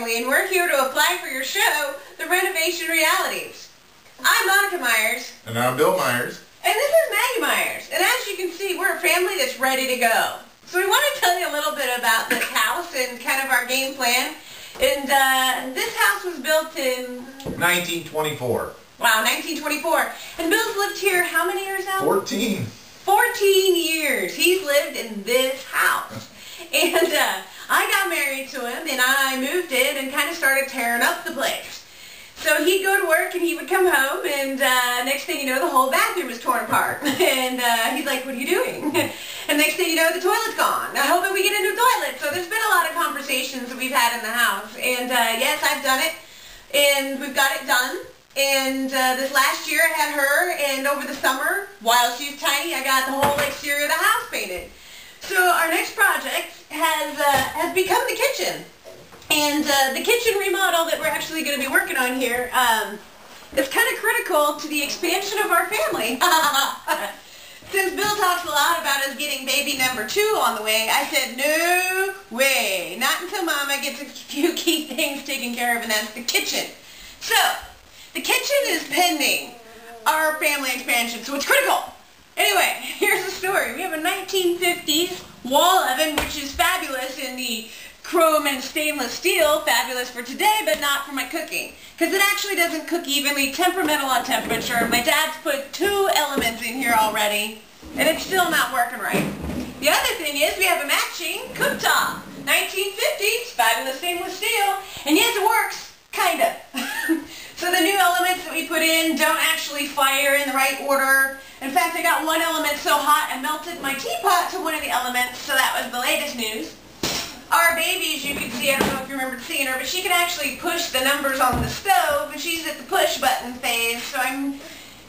family, and we're here to apply for your show, the Renovation Realities. I'm Monica Myers. And I'm Bill Myers. And this is Maggie Myers. And as you can see, we're a family that's ready to go. So we want to tell you a little bit about this house and kind of our game plan. And this house was built in 1924. Wow, 1924. And Bill's lived here how many years now? 14. 14 years. He's lived in this house. And I got married to him, and I moved in and kind of started tearing up the place. So he'd go to work, and he would come home, and next thing you know, the whole bathroom was torn apart. And he's like, what are you doing? And next thing you know, the toilet's gone. I hope that we get a new toilet. So there's been a lot of conversations that we've had in the house. And yes, I've done it, and we've got it done. And this last year I had her, and over the summer, while she was tiny, I got the whole exterior of the house painted. So our next project has become the kitchen. And the kitchen remodel that we're actually going to be working on here is kind of critical to the expansion of our family. Since Bill talks a lot about us getting baby number 2 on the way, I said, no way. Not until Mama gets a few key things taken care of, and that's the kitchen. So, the kitchen is pending our family expansion, so it's critical. Anyway, here's the story. We have a 1950s wall oven, which is fabulous in the chrome and stainless steel, fabulous for today, but not for my cooking, because it actually doesn't cook evenly, temperamental on temperature. My dad's put 2 elements in here already, and it's still not working right. The other thing is we have a matching cooktop, 1950s, fabulous stainless steel, and yes, it works, kind of. So the new elements that we put in don't actually fire in the right order. In fact, I got one element so hot I melted my teapot to one of the elements, so that was the latest news. Our baby, as you can see, I don't know if you remember seeing her, but she can actually push the numbers on the stove, and she's at the push button phase, so I'm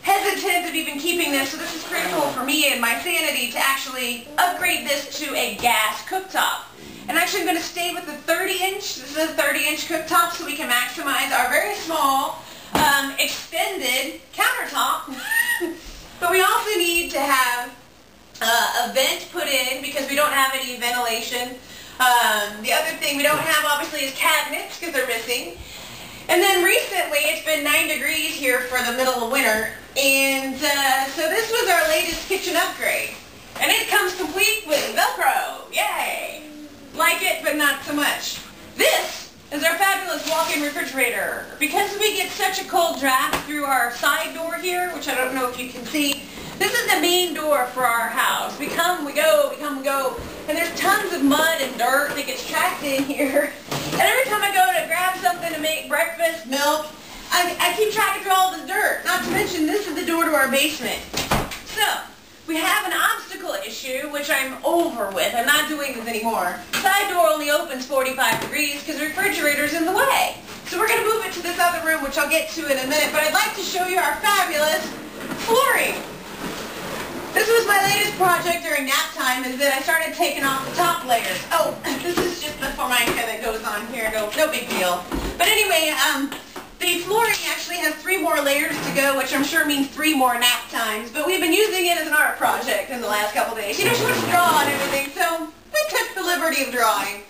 hesitant of even keeping this, so this is critical for me and my sanity to actually upgrade this to a gas cooktop. And actually I'm going to stay with the 30-inch, this is a 30-inch cooktop, so we can maximize our very small, extended countertop. But we also need to have a vent put in because we don't have any ventilation. The other thing we don't have, obviously, is cabinets because they're missing. And then recently, it's been 9 degrees here for the middle of winter. And so this was our latest kitchen upgrade. And it comes complete with Velcro. Yay! Like it, but not so much. This is our fabulous walk-in refrigerator. Because we get such a cold draft through our side door here, which I don't know if you can see, this is the main door for our house. We come, we go, we come, we go. And there's tons of mud and dirt that gets trapped in here. And every time I go to grab something to make breakfast, milk, I keep trying to throw all this dirt. Not to mention, this is the door to our basement. So, we have an obstacle issue, which I'm over with. I'm not doing this anymore. Side door only opens 45 degrees because the refrigerator's in the way. So we're going to move it to this other room, which I'll get to in a minute. But I'd like to show you our fabulous flooring. This was my latest project during nap time, is that I started taking off the top layers. Oh, this is just the formica that goes on here. No big deal. But anyway, the flooring actually has 3 more layers to go, which I'm sure means 3 more nap times. But we've been using it as an art project in the last couple days. You know, she wants to draw and everything, so we took the liberty of drawing.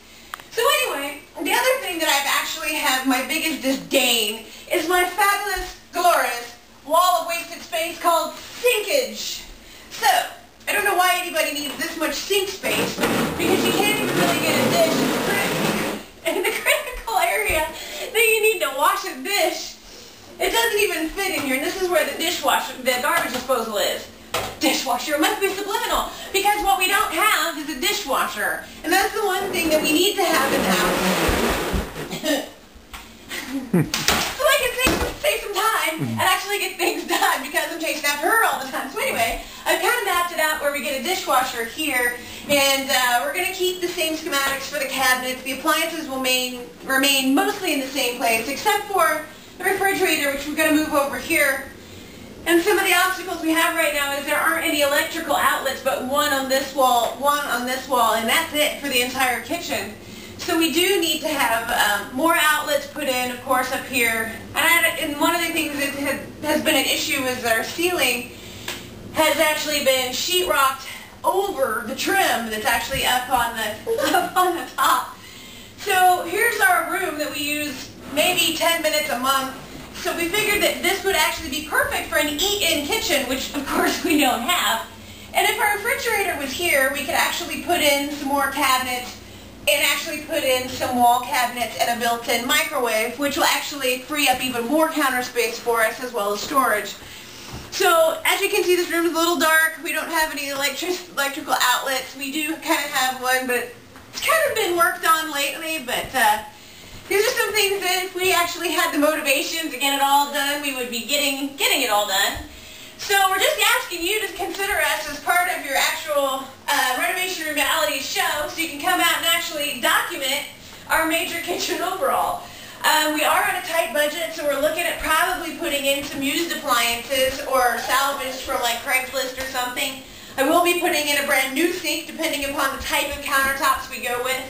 So anyway, the other thing that I've actually have my biggest disdain is my fabulous, glorious wall of wasted space called sinkage. So, I don't know why anybody needs this much sink space, because you can't even really get a dish in the critical area that you need to wash a dish. It doesn't even fit in here, and this is where the dishwasher, the garbage disposal is. Dishwasher must be subliminal, because what we don't have is a dishwasher, and that's the one thing that we need to have in the house. So I can save some time and actually get things done because I'm chasing after her all the time. So anyway, I've kind of mapped it out where we get a dishwasher here, and we're going to keep the same schematics for the cabinets. The appliances will remain mostly in the same place, except for the refrigerator, which we're going to move over here. And some of the obstacles we have right now is there aren't any electrical outlets, but one on this wall, and that's it for the entire kitchen. So we do need to have more outlets put in, of course, up here. And one of the things that has been an issue is that our ceiling has actually been sheetrocked over the trim that's actually up on the top. So here's our room that we use maybe 10 minutes a month. So we figured that this would actually be perfect for an eat-in kitchen, which of course we don't have. And if our refrigerator was here, we could actually put in some more cabinets and actually put in some wall cabinets and a built-in microwave, which will actually free up even more counter space for us as well as storage. So as you can see, this room is a little dark. We don't have any electrical outlets. We do kind of have one, but it's kind of been worked on lately. But these are some things that if we actually had the motivation to get it all done, we would be getting it all done. So we're just asking you to consider us as part of your actual Renovation Realities show, so you can come out and actually document our major kitchen overall. We are on a tight budget, so we're looking at probably putting in some used appliances or salvaged from like Craigslist or something. I will be putting in a brand new sink depending upon the type of countertops we go with.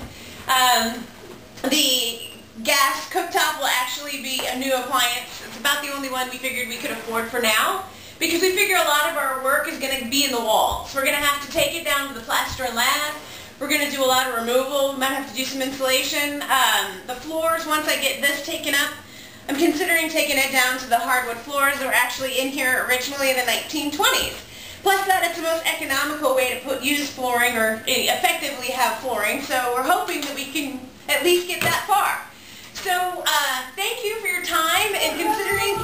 The gas cooktop will actually be a new appliance. It's about the only one we figured we could afford for now, because we figure a lot of our work is going to be in the wall. So we're going to have to take it down to the plaster and lath. We're going to do a lot of removal. We might have to do some insulation. The floors, once I get this taken up, I'm considering taking it down to the hardwood floors that were actually in here originally in the 1920s. Plus that it's the most economical way to use flooring or effectively have flooring. So we're hoping that we can at least get that far. So thank you for your time and considering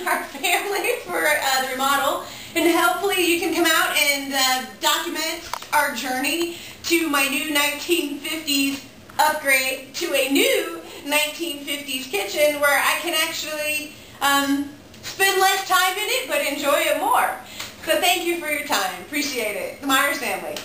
our family for the remodel, and hopefully you can come out and document our journey to my new 1950s upgrade to a new 1950s kitchen where I can actually spend less time in it but enjoy it more. So thank you for your time. Appreciate it. The Myers family.